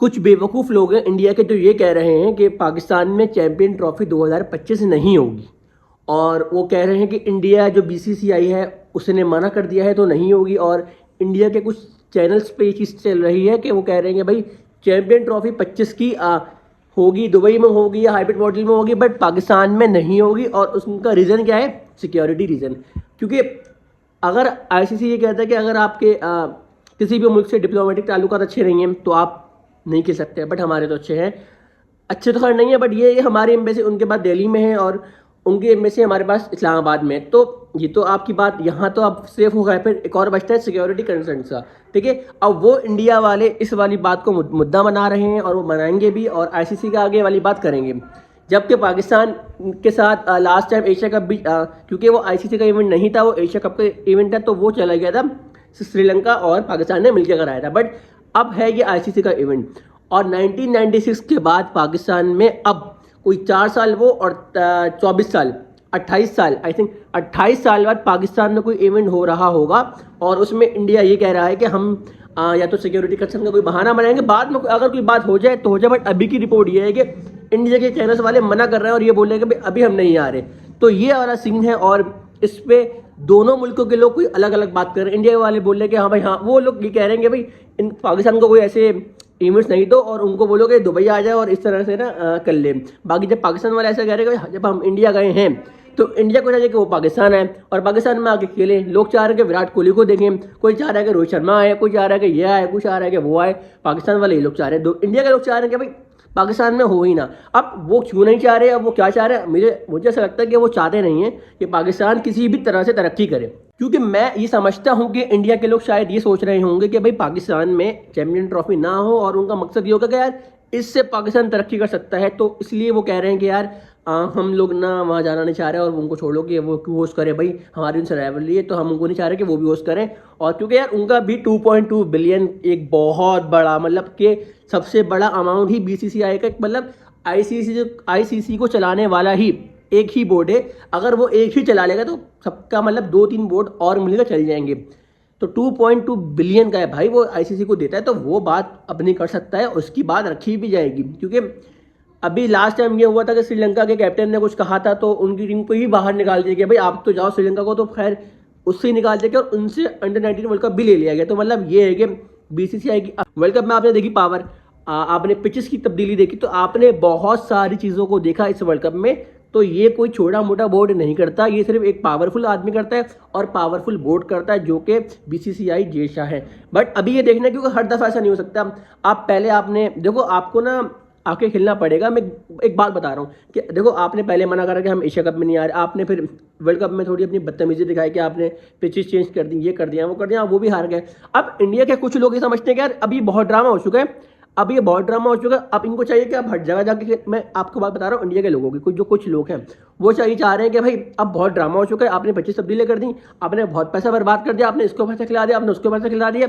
कुछ बेवकूफ़ लोग हैं इंडिया के जो ये कह रहे हैं कि पाकिस्तान में चैंपियन ट्रॉफी 2025 नहीं होगी। और वो कह रहे हैं कि इंडिया जो बीसीसीआई है उसने मना कर दिया है तो नहीं होगी। और इंडिया के कुछ चैनल्स पे ये चीज़ चल रही है कि वो कह रहे हैं कि भाई चैंपियन ट्रॉफी 25 की होगी, दुबई में होगी या हाइब्रिड मॉडल में होगी, बट पाकिस्तान में नहीं होगी। और उसका रीज़न क्या है? Security reason. क्योंकि अगर आईसीसी ये कहता है कि अगर आपके किसी भी मुल्क से डिप्लोमेटिक ताल्लुकात अच्छे नहीं हैं तो आप नहीं खेल सकते, बट हमारे तो अच्छे हैं। अच्छे तो खैर नहीं है, बट ये हमारी एम्बेसी उनके पास दिल्ली में है और उनकी एम्बेसी हमारे पास इस्लामाबाद में है। तो ये तो आपकी बात यहाँ तो आप सेफ हो गए। फिर एक और बचता है सिक्योरिटी कंसर्न का, ठीक है। अब वो इंडिया वाले इस वाली बात को मुद्दा बना रहे हैं और वो बनाएंगे भी और आईसीसी का आगे वाली बात करेंगे। जबकि पाकिस्तान के साथ लास्ट टाइम एशिया कप भी क्योंकि वो आईसीसी का इवेंट नहीं था, वो एशिया कप का इवेंट था, तो वो चला गया था श्रीलंका और पाकिस्तान ने मिलकर कराया था। बट अब है ये आईसीसी का इवेंट। और 1996 के बाद पाकिस्तान में अब कोई 4 साल वो और 24 साल 28 साल आई थिंक 28 साल बाद पाकिस्तान में कोई इवेंट हो रहा होगा। और उसमें इंडिया ये कह रहा है कि हम या तो सिक्योरिटी कंसर्न का कोई बहाना बनाएंगे, बाद में अगर कोई बात हो जाए तो हो जाए। बट अभी की रिपोर्ट ये है कि इंडिया के चैनल्स वाले मना कर रहे हैं और ये बोल रहे हैं कि अभी हम नहीं आ रहे। तो ये वाला सीन है और इस पे दोनों मुल्कों के लोग कोई अलग अलग बात कर रहे हैं। इंडिया वाले बोल रहे हैं कि हाँ भाई हाँ, वो लोग ये कह रहे हैं कि भाई इन पाकिस्तान को कोई ऐसे इवेंट्स नहीं दो और उनको बोलो कि दुबई आ जाए और इस तरह से ना कर ले। बाकी जब पाकिस्तान वाले ऐसा कह रहे हैं कि जब हम इंडिया गए हैं तो इंडिया को चाहिए कि वो पाकिस्तान है और पाकिस्तान में आके खेले। लोग चाह रहे हैं कि विराट कोहली को देखें, कोई चाह रहा है कि रोहित शर्मा आए, कोई चाह रहा है कि ये आए, कोई चाह रहा है कि वो आए। पाकिस्तान वाले ये लोग चाह रहे हैं, इंडिया के लोग चाह रहे हैं कि भाई पाकिस्तान में हो ही ना। अब वो क्यों नहीं चाह रहे, अब वो क्या चाह रहे हैं? मुझे ऐसा लगता है कि वो चाहते नहीं है कि पाकिस्तान किसी भी तरह से तरक्की करे। क्योंकि मैं ये समझता हूँ कि इंडिया के लोग शायद ये सोच रहे होंगे कि भाई पाकिस्तान में चैंपियन ट्रॉफी ना हो और उनका मकसद ये होगा कि यार इससे पाकिस्तान तरक्की कर सकता है। तो इसलिए वो कह रहे हैं कि यार हम लोग ना वहाँ जाना नहीं चाह रहे और उनको छोड़ो कि वो होस्ट करे। भाई हमारी उनसे राइवलरी है तो हम उनको नहीं चाह रहे कि वो भी होस्ट करें। और क्योंकि यार उनका भी 2.2 बिलियन एक बहुत बड़ा मतलब कि सबसे बड़ा अमाउंट ही बीसीसीआई का, मतलब आईसीसी को चलाने वाला ही एक ही बोर्ड है। अगर वो एक ही चला लेगा तो सबका मतलब 2-3 बोर्ड और मिलकर चल जाएंगे। तो 2.2 बिलियन का है भाई वो आईसीसी को देता है, तो वो बात अपनी कर सकता है, उसकी बात रखी भी जाएगी। क्योंकि अभी लास्ट टाइम ये हुआ था कि श्रीलंका के कैप्टन ने कुछ कहा था तो उनकी टीम को ही बाहर निकाल दिया गया। भाई आप तो जाओ श्रीलंका को, तो खैर उससे ही निकाल दिया गया और उनसे अंडर 19 वर्ल्ड कप भी ले लिया गया। तो मतलब ये है कि बीसीसीआई की वर्ल्ड कप में आपने देखी पावर, आपने पिचेस की तब्दीली देखी, तो आपने बहुत सारी चीज़ों को देखा इस वर्ल्ड कप में। तो ये कोई छोटा मोटा बोर्ड नहीं करता, ये सिर्फ एक पावरफुल आदमी करता है और पावरफुल बोर्ड करता है जो कि बीसीसीआई जैसा है। बट अभी ये देखना, क्योंकि हर दफ़ा ऐसा नहीं हो सकता। आप पहले आपने देखो, आपको ना आके खेलना पड़ेगा। मैं एक बात बता रहा हूँ कि देखो आपने पहले मना करा कि हम एशिया कप में नहीं आ रहे, आपने फिर वर्ल्ड कप में थोड़ी अपनी बदतमीजी दिखाई कि आपने पिचेस चेंज कर दी, ये कर दिया वो कर दिया, वो भी हार गए। अब इंडिया के कुछ लोग ये समझते हैं कि यार अभी बहुत ड्रामा हो चुका है, अब ये बहुत ड्रामा हो चुका है, अब इनको चाहिए कि अब हर जगह जाके, मैं आपको बात बता रहा हूँ इंडिया के लोगों की, कुछ लोग हैं वो चाहिए चाह रहे हैं कि भाई अब बहुत ड्रामा हो चुका है, आपने 25 तब्दीलें कर दी, आपने बहुत पैसा बर्बाद कर दिया, आपने इसको पैसा खिला दिया, आपने उसको पैसा खिला दिया,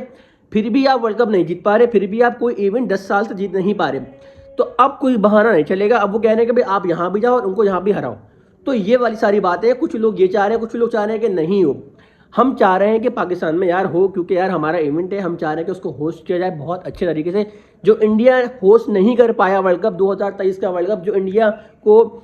फिर भी आप वर्ल्ड कप नहीं जीत पा रहे, फिर भी आप कोई इवेंट 10 साल से जीत नहीं पा रहे। तो अब कोई बहाना नहीं चलेगा। अब वो कह रहे हैं कि भाई आप यहाँ भी जाओ और उनको यहाँ भी हराओ। तो ये वाली सारी बातें कुछ लोग ये चाह रहे हैं, कुछ लोग चाह रहे हैं कि नहीं हो। हम चाह रहे हैं कि पाकिस्तान में यार हो, क्योंकि यार हमारा इवेंट है, हम चाह रहे हैं कि उसको होस्ट किया जाए बहुत अच्छे तरीके से। जो इंडिया होस्ट नहीं कर पाया वर्ल्ड कप 2023 का वर्ल्ड कप, जो इंडिया को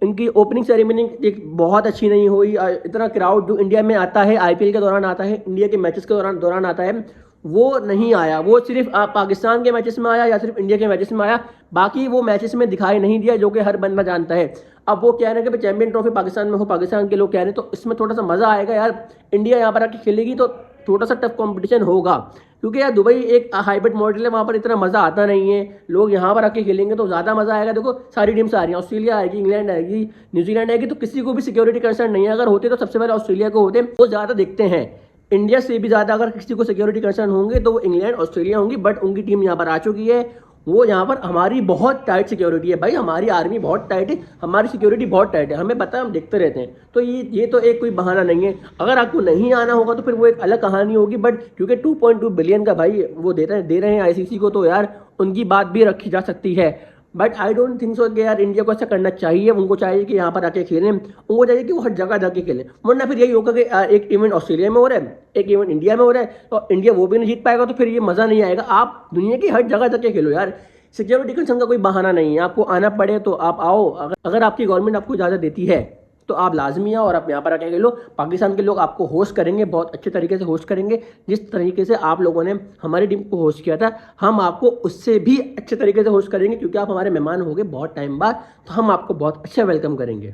इनकी ओपनिंग सेरेमनी एक बहुत अच्छी नहीं हुई, इतना क्राउड जो इंडिया में आता है आईपीएल के दौरान आता है, इंडिया के मैचेस के दौरान आता है, वो नहीं आया। वो सिर्फ पाकिस्तान के मैचेस में आया या सिर्फ इंडिया के मैचेस में आया, बाकी वो मैचेस में दिखाई नहीं दिया, जो कि हर बंदा जानता है। अब वो कह रहे हैं कि चैंपियन ट्रॉफी पाकिस्तान में हो, पाकिस्तान के लोग कह रहे हैं, तो इसमें थोड़ा सा मज़ा आएगा यार। इंडिया यहाँ पर आके खेलेगी तो थोड़ा सा टफ कंपटीशन होगा, क्योंकि यार दुबई एक हाइब्रिड मॉडल है, वहाँ पर इतना मज़ा आता नहीं है। लोग यहाँ पर आके खेलेंगे तो ज़्यादा मज़ा आएगा। देखो सारी टीम्स आ रही हैं, ऑस्ट्रेलिया आएगी, इंग्लैंड आएगी, न्यूजीलैंड आएगी, तो किसी को भी सिक्योरिटी कंसर्न नहीं है। अगर होते तो सबसे पहले ऑस्ट्रेलिया को होते, वो ज़्यादा देखते हैं। इंडिया से भी ज़्यादा अगर किसी को सिक्योरिटी कंसर्न होंगे तो वो इंग्लैंड ऑस्ट्रेलिया होंगी। बट उनकी टीम यहाँ पर आ चुकी है, वो यहाँ पर हमारी बहुत टाइट सिक्योरिटी है भाई, हमारी आर्मी बहुत टाइट है, हमारी सिक्योरिटी बहुत टाइट है, हमें पता है, हम देखते रहते हैं। तो ये तो एक कोई बहाना नहीं है। अगर आपको नहीं आना होगा तो फिर वो एक अलग कहानी होगी। बट क्योंकि 2.2 बिलियन का भाई वो दे रहे हैं आईसीसी को, तो यार उनकी बात भी रखी जा सकती है। But I don't think so कि यार इंडिया को ऐसा करना चाहिए। उनको चाहिए कि यहाँ पर आके खेलें, उनको चाहिए कि वो हर जगह जाके खेलें, वरना फिर यही होगा कि एक इवेंट ऑस्ट्रेलिया में हो रहा है, एक इवेंट इंडिया में हो रहा है, तो इंडिया वो भी नहीं जीत पाएगा, तो फिर ये मज़ा नहीं आएगा। आप दुनिया की हर जगह जाके खेलो यार, सिक्योरिटी कंसर्न का कोई बहाना नहीं है। आपको आना पड़े तो आप आओ, अगर आपकी गवर्नमेंट आपको इजाज़त देती है तो आप लाजमी आओ और आप यहाँ पर आके खेलो। पाकिस्तान के लोग आपको होस्ट करेंगे, बहुत अच्छे तरीके से होस्ट करेंगे। जिस तरीके से आप लोगों ने हमारी टीम को होस्ट किया था, हम आपको उससे भी अच्छे तरीके से होस्ट करेंगे, क्योंकि आप हमारे मेहमान हो गए बहुत टाइम बाद, तो हम आपको बहुत अच्छा वेलकम करेंगे।